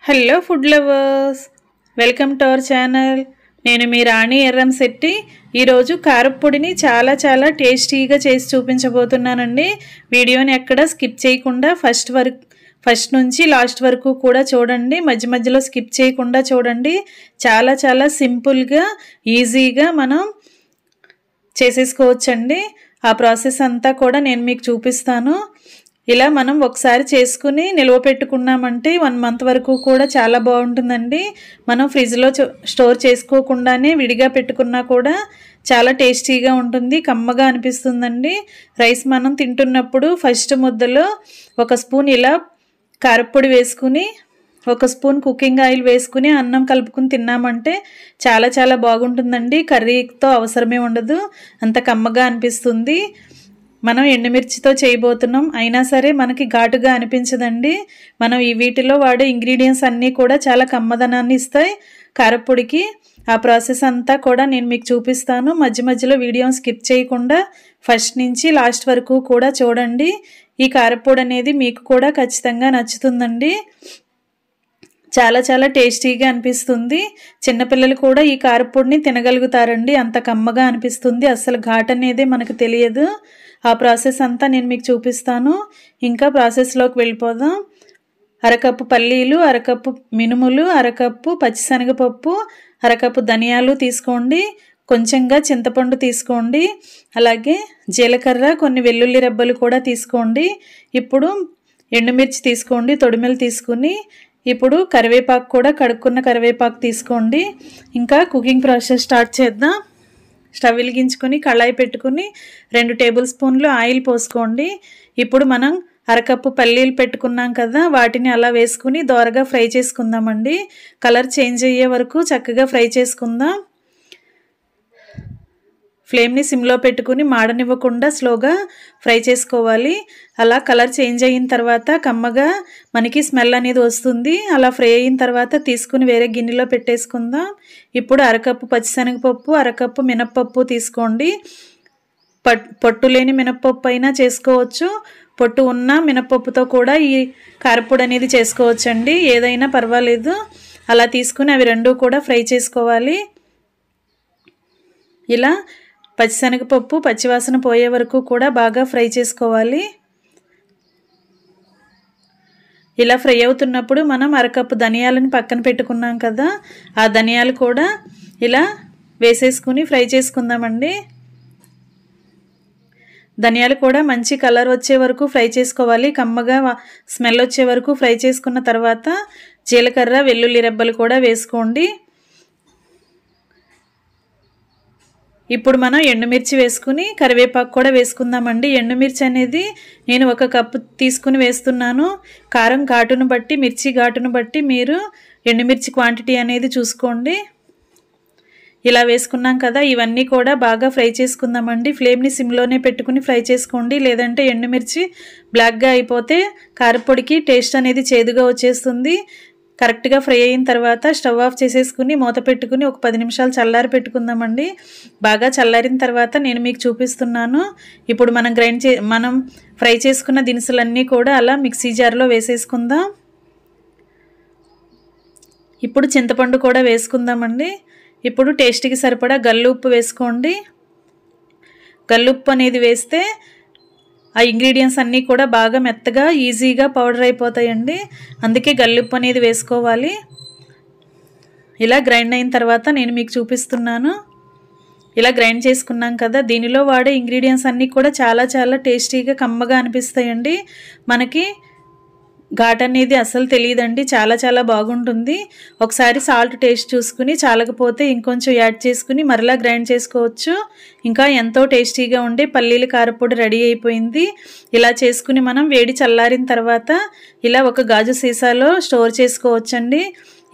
Hello food lovers, welcome to our channel. నేను మీ రాణి ఎర్రంశెట్టి. ఈరోజు కారప్పొడిని చాలా టేస్టీగా చేసి చూపించబోతున్నానండి. వీడియోని ఎక్కడ స్కిప్ చేయకుండా ఫస్ట్ నుంచి లాస్ట్ వరకు కూడా చూడండి. మధ్యలో స్కిప్ చేయకుండా చూడండి. చాలా సింపుల్గా ఈజీగా మనం చేసేసుకోవచ్చండి. ఆ ప్రాసెస్ అంతా కూడా నేను మీకు చూపిస్తాను. ఇలా మనం ఒకసారి చేసుకుని నిల్వ పెట్టుకున్నామంటే 1 మంత్ వరకు కూడా చాలా బాగుంటుందండి. మనం ఫ్రిడ్జ్లో స్టోర్ చేసుకోకుండానే విడిగా పెట్టుకున్నా కూడా చాలా టేస్టీగా ఉంటుంది, కమ్మగా అనిపిస్తుందండి. రైస్ మనం తింటున్నప్పుడు ఫస్ట్ ముద్దలో 1 స్పూన్ ఇలా కారప్పొడి వేసుకుని 1 స్పూన్ కుకింగ్ ఆయిల్ వేసుకుని అన్నం కలుపుకుని తిన్నామంటే చాలా బాగుంటుందండి. కర్రీతో అవసరమే ఉండదు, అంత కమ్మగా అనిపిస్తుంది. మనం ఎండుమిర్చితో చేయబోతున్నాం, అయినా సరే మనకి ఘాటుగా అనిపించదండి. మనం ఈ వీటిలో వాడే ఇంగ్రీడియంట్స్ అన్నీ కూడా చాలా కమ్మదనాన్ని ఇస్తాయి కారప్పొడికి. ఆ ప్రాసెస్ అంతా కూడా నేను మీకు చూపిస్తాను. మధ్యలో వీడియోని స్కిప్ చేయకుండా ఫస్ట్ నుంచి లాస్ట్ వరకు కూడా చూడండి. ఈ కారప్పొడి అనేది మీకు కూడా ఖచ్చితంగా నచ్చుతుందండి. చాలా టేస్టీగా అనిపిస్తుంది. చిన్నపిల్లలు కూడా ఈ కారప్పొడిని తినగలుగుతారండి, అంత కమ్మగా అనిపిస్తుంది. అస్సలు ఘాట్ అనేది మనకు తెలియదు. ఆ ప్రాసెస్ అంతా నేను మీకు చూపిస్తాను. ఇంకా ప్రాసెస్లోకి వెళ్ళిపోదాం. 1/2 కప్పు పల్లీలు, 1/2 కప్పు మినుములు, 1/2 కప్పు పచ్చిశనగపప్పు, 1/2 కప్పు ధనియాలు తీసుకోండి. కొంచెంగా చింతపండు తీసుకోండి. అలాగే జీలకర్ర, కొన్ని వెల్లుల్లి రెబ్బలు కూడా తీసుకోండి. ఇప్పుడు ఎండుమిర్చి తీసుకోండి, తొడిమెలు తీసుకుని. ఇప్పుడు కరివేపాకు కూడా కడుక్కున్న కరివేపాకు తీసుకోండి. ఇంకా కుకింగ్ ప్రాసెస్ స్టార్ట్ చేద్దాం. స్టవ్ వెలిగించుకొని కళాయి పెట్టుకుని 2 టేబుల్ స్పూన్లు ఆయిల్ పోసుకోండి. ఇప్పుడు మనం 1/2 కప్పు పల్లీలు పెట్టుకున్నాం కదా, వాటిని అలా వేసుకుని దోరగా ఫ్రై చేసుకుందామండి. కలర్ చేంజ్ అయ్యే వరకు చక్కగా ఫ్రై చేసుకుందాం. ఫ్లేమ్ని సిమ్లో పెట్టుకుని మాడనివ్వకుండా స్లోగా ఫ్రై చేసుకోవాలి. అలా కలర్ చేంజ్ అయిన తర్వాత కమ్మగా మనకి స్మెల్ అనేది వస్తుంది. అలా ఫ్రై అయిన తర్వాత తీసుకుని వేరే గిన్నెలో పెట్టేసుకుందాం. ఇప్పుడు 1/2 కప్పు పచ్చిశనగపప్పు, 1/2 కప్పు మినప్పప్పు తీసుకోండి. పొట్టు లేని మినప్పప్పు అయినా చేసుకోవచ్చు, పొట్టు ఉన్న మినప్పప్పుతో కూడా ఈ కారప్పొడి అనేది చేసుకోవచ్చండి. ఏదైనా పర్వాలేదు. అలా తీసుకుని అవి 2 కూడా ఫ్రై చేసుకోవాలి. ఇలా పచ్చిశనగపప్పు పచ్చివాసన పోయే వరకు కూడా బాగా ఫ్రై చేసుకోవాలి. ఇలా ఫ్రై అవుతున్నప్పుడు మనం 1/2 కప్పు ధనియాలను పక్కన పెట్టుకున్నాం కదా, ఆ ధనియాలు కూడా ఇలా వేసేసుకుని ఫ్రై చేసుకుందామండి. ధనియాలు కూడా మంచి కలర్ వచ్చే వరకు ఫ్రై చేసుకోవాలి. కమ్మగా స్మెల్ వచ్చే వరకు ఫ్రై చేసుకున్న తర్వాత జీలకర్ర, వెల్లుల్లి రెబ్బలు కూడా వేసుకోండి. ఇప్పుడు మనం ఎండుమిర్చి వేసుకుని కరివేపాకు కూడా వేసుకుందామండి. ఎండుమిర్చి అనేది నేను 1 కప్పు తీసుకుని వేస్తున్నాను. కారం ఘాటును బట్టి, మిర్చి ఘాటును బట్టి మీరు ఎండుమిర్చి క్వాంటిటీ అనేది చూసుకోండి. ఇలా వేసుకున్నాం కదా, ఇవన్నీ కూడా బాగా ఫ్రై చేసుకుందామండి. ఫ్లేమ్ని సిమ్లోనే పెట్టుకుని ఫ్రై చేసుకోండి, లేదంటే ఎండుమిర్చి బ్లాక్గా అయిపోతే కారప్పొడికి టేస్ట్ అనేది చేదుగా వచ్చేస్తుంది. కరెక్ట్గా ఫ్రై అయిన తర్వాత స్టవ్ ఆఫ్ చేసేసుకుని మూత పెట్టుకుని ఒక 10 నిమిషాలు చల్లారి పెట్టుకుందామండి. బాగా చల్లారిన తర్వాత నేను మీకు చూపిస్తున్నాను. ఇప్పుడు మనం ఫ్రై చేసుకున్న దినుసులన్నీ కూడా అలా మిక్సీ జార్లో వేసేసుకుందాం. ఇప్పుడు చింతపండు కూడా వేసుకుందామండి. ఇప్పుడు టేస్ట్కి సరిపడా గల్లుప్పు వేసుకోండి. గల్లుప్పు అనేది వేస్తే ఆ ఇంగ్రీడియంట్స్ అన్నీ కూడా బాగా మెత్తగా ఈజీగా పౌడర్ అయిపోతాయండి. అందుకే గల్లుప్పు అనేది వేసుకోవాలి. ఇలా గ్రైండ్ అయిన తర్వాత నేను మీకు చూపిస్తున్నాను. ఇలా గ్రైండ్ చేసుకున్నాం కదా, దీనిలో వాడే ఇంగ్రీడియంట్స్ అన్నీ కూడా చాలా టేస్టీగా కమ్మగా అనిపిస్తాయండి. మనకి ఘాట్ అనేది అసలు తెలియదండి, చాలా బాగుంటుంది. ఒకసారి సాల్ట్ టేస్ట్ చూసుకుని చాలకపోతే ఇంకొంచెం యాడ్ చేసుకుని మరలా గ్రైండ్ చేసుకోవచ్చు. ఇంకా ఎంతో టేస్టీగా ఉండే పల్లీల కారప్పొడి రెడీ అయిపోయింది. ఇలా చేసుకుని మనం వేడి చల్లారిన తర్వాత ఇలా ఒక గాజు సీసాలో స్టోర్ చేసుకోవచ్చండి.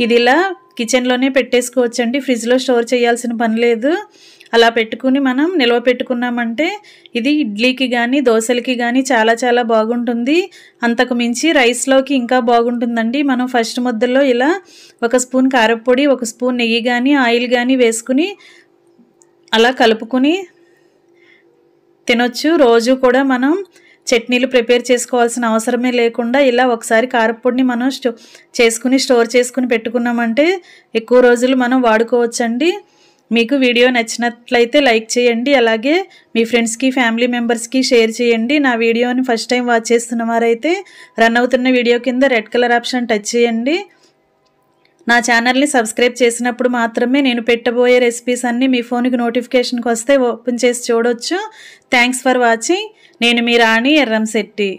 ఇది ఇలా కిచెన్లోనే పెట్టేసుకోవచ్చండి, ఫ్రిడ్జ్లో స్టోర్ చేయాల్సిన పని లేదు. అలా పెట్టుకుని మనం నిల్వ పెట్టుకున్నామంటే ఇది ఇడ్లీకి కానీ దోశలకి కానీ చాలా బాగుంటుంది. అంతకు మించి రైస్లోకి ఇంకా బాగుంటుందండి. మనం ఫస్ట్ ముద్దలో ఇలా 1 స్పూన్ కారప్పొడి, 1 స్పూన్ నెయ్యి కానీ ఆయిల్ కానీ వేసుకుని అలా కలుపుకుని తినొచ్చు. రోజు కూడా మనం చట్నీలు ప్రిపేర్ చేసుకోవాల్సిన అవసరమే లేకుండా ఇలా ఒకసారి కారపొడిని మనం స్టోర్ చేసుకుని పెట్టుకున్నామంటే ఎక్కువ రోజులు మనం వాడుకోవచ్చండి. మీకు వీడియో నచ్చినట్లయితే లైక్ చేయండి. అలాగే మీ ఫ్రెండ్స్కి ఫ్యామిలీ మెంబర్స్కి షేర్ చేయండి. నా వీడియోని ఫస్ట్ టైం వాచ్ చేస్తున్న వారైతే రన్ అవుతున్న వీడియో కింద రెడ్ కలర్ ఆప్షన్ టచ్ చేయండి. నా ఛానల్ని సబ్స్క్రైబ్ చేసినప్పుడు మాత్రమే నేను పెట్టబోయే రెసిపీస్ అన్నీ మీ ఫోన్కి నోటిఫికేషన్కి వస్తే ఓపెన్ చేసి చూడొచ్చు. Thanks for watching. నేను మీ రాణి ఎర్రంశెట్టి.